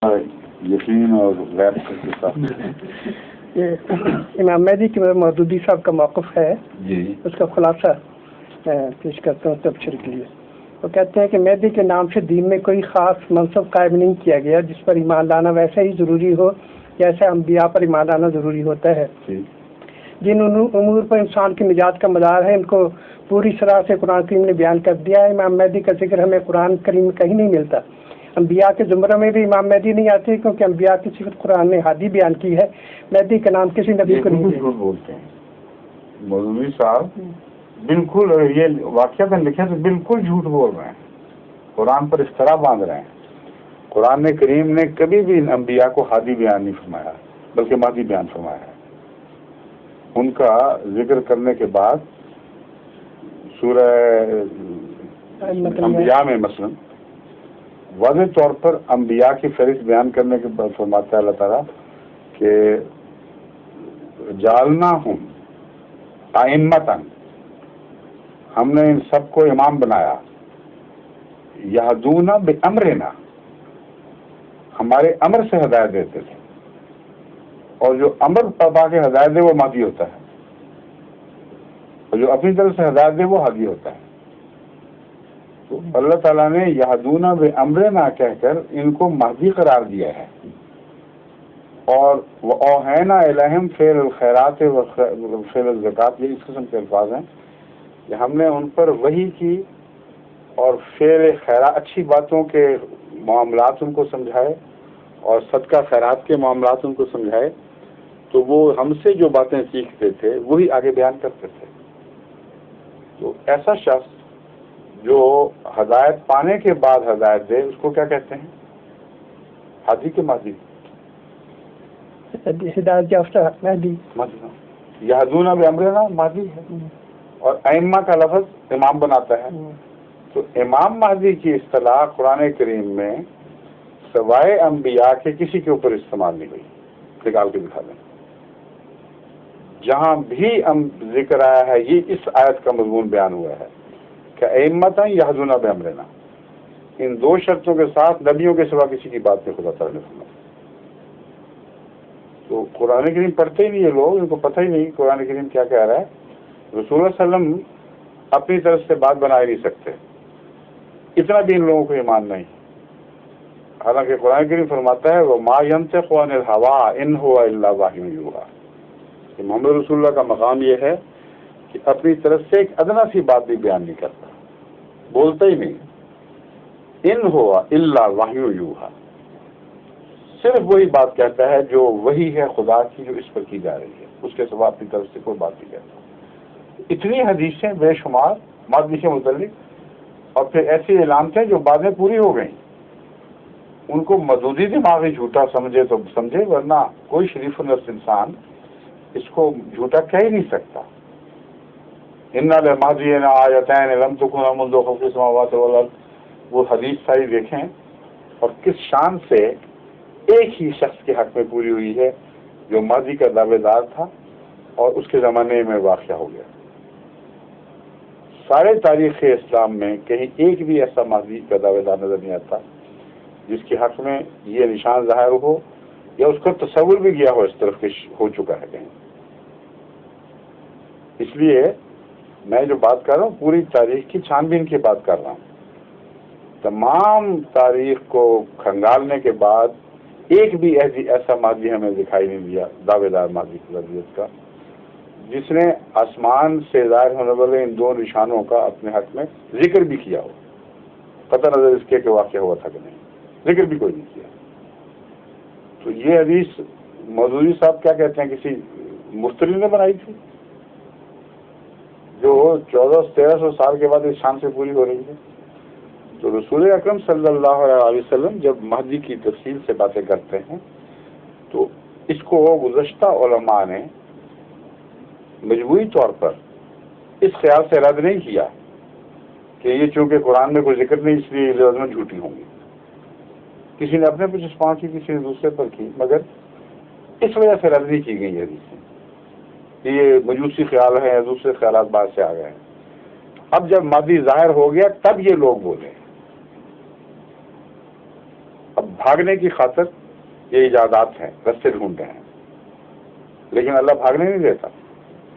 یقین اور غیر کے ساتھ امام مہدی کی مودودی صاحب کا موقف ہے جی اس کا خلاصہ پیش کرتا ہوں تبصرے کے لیے. وہ کہتے ہیں کہ مہدی کے نام سے دین میں کوئی خاص منصب قائم نہیں کیا گیا جس پر ایمان لانا ویسا ہی ضروری ہو جیسے انبیاء پر ایمان لانا ضروری ہوتا ہے. جن امور پر انسان کی نجات کا مدار ہے ان کو پوری طرح سے قرآن کریم نے بیان کر دیا ہے. امام مہدی کا ذکر ہمیں قرآن کریم میں کہیں نہیں ملتا. انبیاء کے زمرے میں بھی امام مہدی نہیں آتے کیونکہ انبیاء کی صفت قرآن نے ہادی بیان کی ہے. مہدی کا نام کسی نبی کو نہیں جھوٹ بولتے ہیں مولوی صاحب، بالکل یہ واقعہ لکھے تو بالکل جھوٹ بول رہے ہیں، قرآن پر افترا باندھ رہے ہیں. قرآن کریم نے کبھی بھی ان انبیاء کو ہادی بیان نہیں فرمایا بلکہ مہدی بیان فرمایا ہے. ان کا ذکر کرنے کے بعد سورہ انبیاء میں مثلا واضح طور پر انبیاء کی فہرست بیان کرنے کے بعد فرماتا ہے اللہ تعالیٰ کہ جعلنا ہم ائمۃً، ہم نے ان سب کو امام بنایا، یہدون بامرنا، ہمارے امر سے ہدایت دیتے تھے. اور جو امر پا کے ہدایت دے وہ مہدی ہوتا ہے، اور جو اپنی طرف سے ہدایت دے وہ ہادی ہوتا ہے. تو اللہ تعالیٰ نے یہدون بامرنا کہہ کر ان کو مہدی قرار دیا ہے. اور وَأَوْحَيْنَا إِلَيْهِمْ فِعْلَ الْخَيْرَاتِ وَفِعْلَ الزَّكَاةِ، یہ اس قسم کے الفاظ ہیں کہ ہم نے ان پر وحی کی اور فعل خیرات، اچھی باتوں کے معاملات ان کو سمجھائے اور صدقہ خیرات کے معاملات ان کو سمجھائے. تو وہ ہم سے جو باتیں سیکھتے تھے وہی آگے بیان کرتے تھے. تو ایسا شخص جو ہدایت پانے کے بعد ہدایت دے اس کو کیا کہتے ہیں؟ ہادی کے مہدی، ہدایت یافتہ مہدی. یہدون بامرنا مہدی ہے، اور ائمہ کا لفظ امام بناتا ہے. تو امام مہدی کی اصطلاح قرآن کریم میں سوائے انبیاء کے کسی کے اوپر استعمال نہیں ہوئی. نکال کے دکھا دیں جہاں بھی ذکر آیا ہے، یہ اس آیت کا مضمون بیان ہوا ہے کہ ائمۃً یہدون بامرنا. ان دو شرطوں کے ساتھ نبیوں کے سوا کسی کی بات نہیں خدا تعالیٰ نے فرمائی. تو قرآن کریم پڑھتے ہی نہیں یہ لوگ، ان کو پتہ ہی نہیں قرآن کریم کیا کہہ رہا ہے. رسول اللہ صلی اللہ علیہ وسلم اپنی طرف سے بات بنا ہی نہیں سکتے، اتنا بھی ان لوگوں کو ایمان نہیں. حالانکہ قرآن کریم فرماتا ہے وَمَا يَنطِقُ عَنِ الْهَوَىٰ إِنْ هُوَ إِلَّا وَحْيٌ يُوحَىٰ، کہ محمد رسول اللہ کا مقام یہ ہے کہ اپنی طرف سے ایک ادنا سی بات بھی بیان نہیں کرتا، بولتا ہی نہیں. إِنْ هُوَ إِلَّا وَحْيٌ يُوحَىٰ، صرف وہی بات کہتا ہے جو وہی ہے خدا کی جو اس پر کی جا رہی ہے، اس کے سوا اپنی طرف سے کوئی بات نہیں کہتا. اتنی حدیثیں بے شمار مہدی سے متعلق، اور پھر ایسی اعلان تھے جو بعدیں پوری ہو گئیں. ان کو مودودی دماغی جھوٹا سمجھے تو سمجھے، ورنہ کوئی شریف النفس انسان اس کو جھوٹا کہہ ہی نہیں سکتا. اِنَّ لِلْمَهْدِيِّ آیَتَینِ لَمْ تَکُنْ مُنذُ خَلْقِ السَّمَاوَاتِ وَالْأَرْضِ، وہ حدیث ساری دیکھیں اور کس شان سے ایک ہی شخص کے حق میں پوری ہوئی ہے جو مہدی کا دعوے دار تھا اور اس کے زمانے میں واقعہ ہو گیا. سارے تاریخ اسلام میں کہیں ایک بھی ایسا مہدی کا دعوے دار نظر نہیں آتا جس کے حق میں یہ نشان ظاہر ہو یا اس کا تصور بھی گیا ہو اس طرف کہ ہو چکا ہے کہیں. اس لیے میں جو بات کر رہا ہوں پوری تاریخ کی چھان بین کی بات کر رہا ہوں. تمام تاریخ کو کھنگالنے کے بعد ایک بھی ایسا مہدی ہمیں دکھائی نہیں دیا دعوے دار مہدی کی ذریعت کا جس نے آسمان سے ظاہر ہونے والے ان دو نشانوں کا اپنے حق میں ذکر بھی کیا ہو، قطع نظر اس کے کہ واقعہ ہوا تھا کہ نہیں، ذکر بھی کوئی نہیں کیا. تو یہ حدیث مودودی صاحب کیا کہتے ہیں کسی مفتری نے بنائی تھی جو 1400-1300 سال کے بعد اس شان سے پوری ہو رہی ہے. تو رسول اکرم صلی اللہ علیہ وسلم جب مہدی کی تفصیل سے باتیں کرتے ہیں تو اس کو گزشتہ علماء نے مجموعی طور پر اس خیال سے رد نہیں کیا کہ یہ چونکہ قرآن میں کوئی ذکر نہیں اس لیے یہ لازماً جھوٹی ہوں گی. کسی نے اپنے پر چسپاں کی، کسی نے دوسرے پر کی، مگر اس وجہ سے رد نہیں کی گئی حدیثیں کہ یہ مجوسی خیال ہے یا دوسرے خیالات بعد سے آ گئے ہیں. اب جب مہدی ظاہر ہو گیا تب یہ لوگ بولے. اب بھاگنے کی خاطر یہ ایجادات ہیں، رستے ڈھونڈ رہے ہیں، لیکن اللہ بھاگنے نہیں دیتا.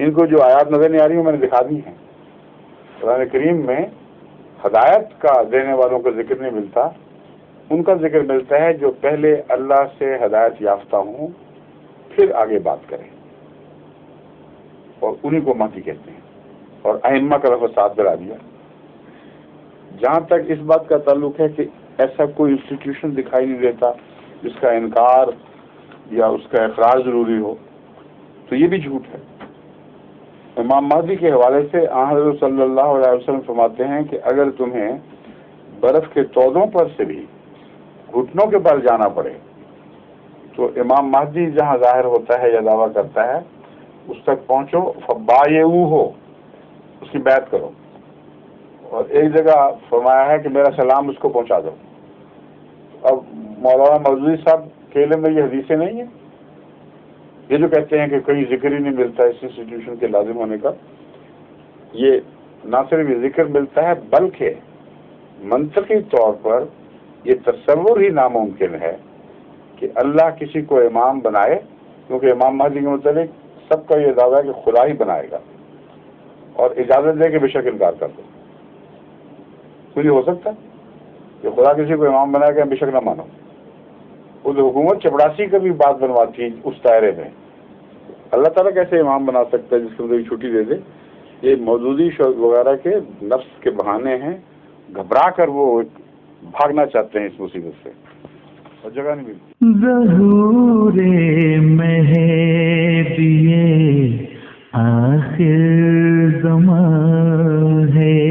ان کو جو آیات نظر نہیں آ رہی وہ میں نے دکھا دی ہیں. قرآن کریم میں ہدایت کا دینے والوں کا ذکر نہیں ملتا، ان کا ذکر ملتا ہے جو پہلے اللہ سے ہدایت یافتہ ہوں پھر آگے بات کریں، اور انہی کو مہدی کہتے ہیں. اور ائمہ کا لفظ ساتھ ملا دیا. جہاں تک اس بات کا تعلق ہے کہ ایسا کوئی انسٹیٹیوشن دکھائی نہیں دیتا جس کا انکار یا اس کا اقرار ضروری ہو، تو یہ بھی جھوٹ ہے. امام مہدی کے حوالے سے حضرت صلی اللہ علیہ وسلم فرماتے ہیں کہ اگر تمہیں برف کے تودوں پر سے بھی گھٹنوں کے بل جانا پڑے تو امام مہدی جہاں ظاہر ہوتا ہے یا دعویٰ کرتا ہے اس تک پہنچو، فبایعوہ ہو، اس کی بیعت کرو. اور ایک جگہ فرمایا ہے کہ میرا سلام اس کو پہنچا دو. اب مولانا مودودی صاحب کے علم میں یہ حدیثیں نہیں ہیں. یہ جو کہتے ہیں کہ کہیں ذکر ہی نہیں ملتا اس انسٹیٹیوشن کے لازم ہونے کا، یہ نہ صرف یہ ذکر ملتا ہے بلکہ منطقی طور پر یہ تصور ہی ناممکن ہے کہ اللہ کسی کو امام بنائے، کیونکہ امام مہدی کے متعلق سب کا یہ دعویٰ ہے کہ خدا ہی بنائے گا، اور اجازت دے کہ بے شک انکار کر دو. کوئی ہو سکتا ہے کہ خدا کسی کو امام بنائے گا بے شک نہ مانو. وہ حکومت چپڑاسی کا بھی بات بنواتی اس دائرے میں، اللہ تعالیٰ کیسے امام بنا سکتا ہے جس کو چھٹی دے دے؟ یہ مودودی وغیرہ کے نفس کے بہانے ہیں، گھبرا کر وہ بھاگنا چاہتے ہیں اس مصیبت سے، اور جگہ نہیں ملتی. ظہور مہدی آخر زمان ہے،